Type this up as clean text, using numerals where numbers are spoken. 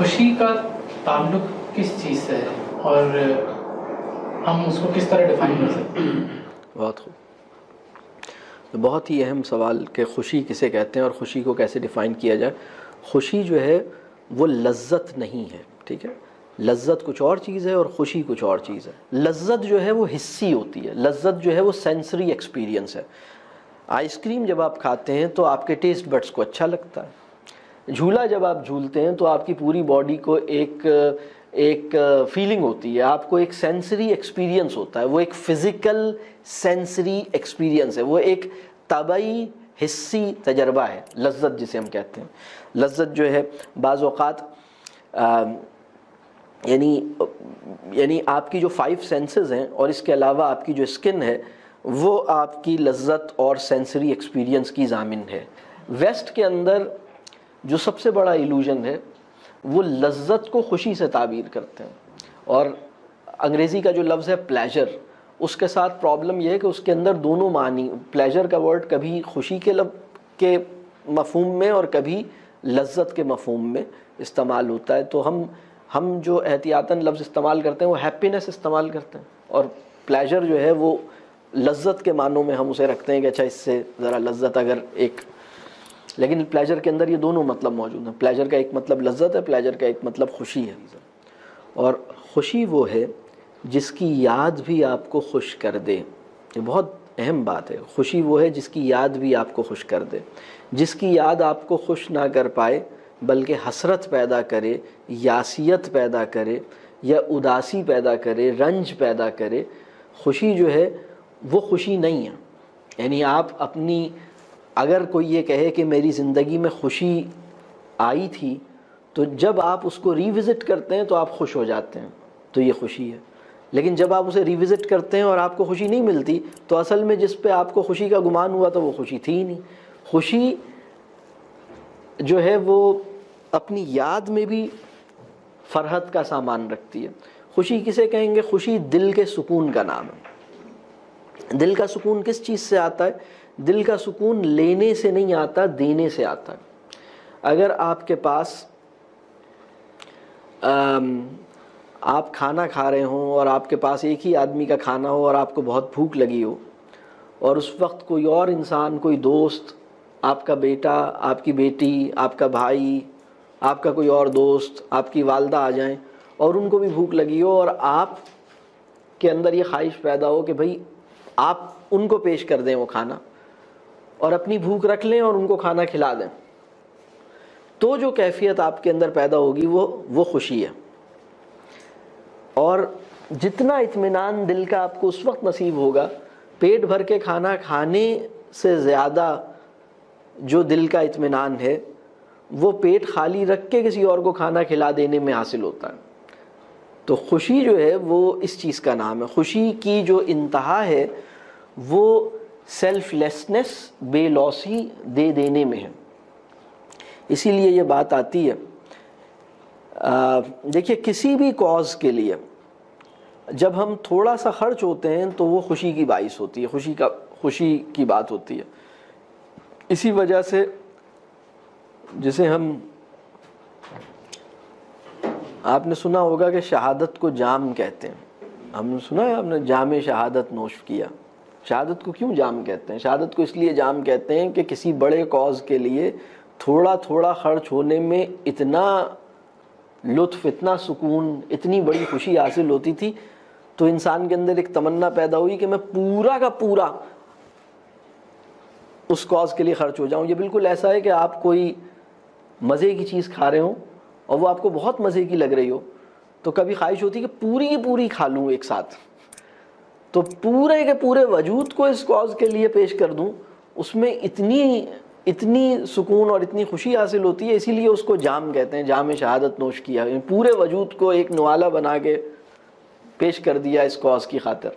خوشی کا تعلق کس چیز سے ہے اور ہم اس کو کس طرح ڈیفائن کر سکتے ہیں؟ بہت خوب، بہت ہی اہم سوال کہ خوشی کسے کہتے ہیں اور خوشی کو کیسے ڈیفائن کیا جائے۔ خوشی جو ہے وہ لذت نہیں ہے، ٹھیک ہے؟ لذت کچھ اور چیز ہے اور خوشی کچھ اور چیز ہے۔ لذت جو ہے وہ حسی ہوتی ہے، لذت جو ہے وہ سینسری ایکسپیرینس ہے۔ آئس کریم جب آپ کھاتے ہیں تو آپ کے ٹیسٹ بڈس کو اچھا لگتا ہے، جھولا جب آپ جھولتے ہیں تو آپ کی پوری باڈی کو ایک فیلنگ ہوتی ہے، آپ کو ایک سینسری ایکسپیرینس ہوتا ہے، وہ ایک فزیکل سینسری ایکسپیرینس ہے، وہ ایک طبعی حسی تجربہ ہے لذت جسے ہم کہتے ہیں۔ لذت جو ہے بعض اوقات یعنی آپ کی جو 5 سینسز ہیں اور اس کے علاوہ آپ کی جو اسکن ہے وہ آپ کی لذت اور سینسری ایکسپیرینس کی ضامن ہے۔ ویسٹ کے اندر جو سب سے بڑا ایلوژن ہے وہ لذت کو خوشی سے تعبیر کرتے ہیں، اور انگریزی کا جو لفظ ہے پلیجر، اس کے ساتھ پرابلم یہ ہے کہ اس کے اندر دونوں معنی، پلیجر کا ورڈ کبھی خوشی کے مفہوم میں اور کبھی لذت کے مفہوم میں استعمال ہوتا ہے۔ تو ہم جو احتیاطاً لفظ استعمال کرتے ہیں وہ ہیپینس استعمال کرتے ہیں، اور پلیجر جو ہے وہ لذت کے معنوں میں ہم اسے رکھتے ہیں کہ اچھا اس سے ذرا لذت اگر ایک، لیکن پلیجر کے اندر یہ دونوں مطلب موجود ہیں۔ پلیجر کا ایک مطلب لذت ہے، پلیجر کا ایک مطلب خوشی ہے، اور خوشی وہ ہے جس کی یاد بھی آپ کو خوش کر دے۔ یہ بہت اہم بات ہے، خوشی وہ ہے جس کی یاد بھی آپ کو خوش کر دے، جس کی یاد آپ کو خوش نہ کر پائے بلکہ حسرت پیدا کرے، یاسیت پیدا کرے یا اداسی پیدا کرے، رنج پیدا کرے۔ خوشی جو ہے وہ خوشی نہیں ہے۔ یعنی آپ اپنی، اگر کوئی یہ کہے کہ میری زندگی میں خوشی آئی تھی، تو جب آپ اس کو ریوزٹ کرتے ہیں تو آپ خوش ہو جاتے ہیں، تو یہ خوشی ہے۔ لیکن جب آپ اسے ریوزٹ کرتے ہیں اور آپ کو خوشی نہیں ملتی تو اصل میں جس پہ آپ کو خوشی کا گمان ہوا تو وہ خوشی تھی ہی نہیں۔ خوشی جو ہے وہ اپنی یاد میں بھی فرحت کا سامان رکھتی ہے۔ خوشی کسے کہیں گے؟ خوشی دل کے سکون کا نام ہے۔ دل کا سکون کس چیز سے آتا ہے؟ دل کا سکون لینے سے نہیں آتا، دینے سے آتا ہے۔ اگر آپ کے پاس آپ کھانا کھا رہے ہوں اور آپ کے پاس ایک ہی آدمی کا کھانا ہو اور آپ کو بہت بھوک لگی ہو، اور اس وقت کوئی اور انسان، کوئی دوست، آپ کا بیٹا، آپ کی بیٹی، آپ کا بھائی، آپ کا کوئی اور دوست، آپ کی والدہ آ جائیں اور ان کو بھی بھوک لگی ہو، اور آپ کے اندر یہ خواہش پیدا ہو کہ بھئی آپ ان کو پیش کر دیں وہ کھانا اور اپنی بھوک رکھ لیں اور ان کو کھانا کھلا دیں، تو جو کیفیت آپ کے اندر پیدا ہوگی وہ خوشی ہے۔ اور جتنا اطمینان دل کا آپ کو اس وقت نصیب ہوگا، پیٹ بھر کے کھانا کھانے سے زیادہ جو دل کا اطمینان ہے وہ پیٹ خالی رکھ کے کسی اور کو کھانا کھلا دینے میں حاصل ہوتا ہے۔ تو خوشی جو ہے وہ اس چیز کا نام ہے۔ خوشی کی جو انتہا ہے وہ سیلف لیسنس، بے لوسی دے دینے میں ہے۔ اسی لیے یہ بات آتی ہے، دیکھیے کسی بھی کاز کے لیے جب ہم تھوڑا سا خرچ ہوتے ہیں تو وہ خوشی کی باعث ہوتی ہے، خوشی کی بات ہوتی ہے۔ اسی وجہ سے جسے آپ نے سنا ہوگا کہ شہادت کو جام کہتے ہیں، ہم نے سنا ہے، آپ نے جام شہادت نوش کیا۔ شہادت کو کیوں جام کہتے ہیں؟ شہادت کو اس لیے جام کہتے ہیں کہ کسی بڑے کاز کے لیے تھوڑا تھوڑا خرچ ہونے میں اتنا لطف، اتنا سکون، اتنی بڑی خوشی حاصل ہوتی تھی، تو انسان کے اندر ایک تمنا پیدا ہوئی کہ میں پورا کا پورا اس کاز کے لیے خرچ ہو جاؤں۔ یہ بالکل ایسا ہے کہ آپ کوئی مزے کی چیز کھا رہے ہوں اور وہ آپ کو بہت مزے کی لگ رہی ہو، تو کبھی خواہش ہوتی ہے کہ پوری کی پوری کھا لوں ایک ساتھ، تو پورے کے پورے وجود کو اس کاز کے لیے پیش کر دوں۔ اس میں اتنی سکون اور اتنی خوشی حاصل ہوتی ہے، اسی لیے اس کو جام کہتے ہیں، جام شہادت نوش کیا، پورے وجود کو ایک نوالہ بنا کے پیش کر دیا اس کاز کی خاطر۔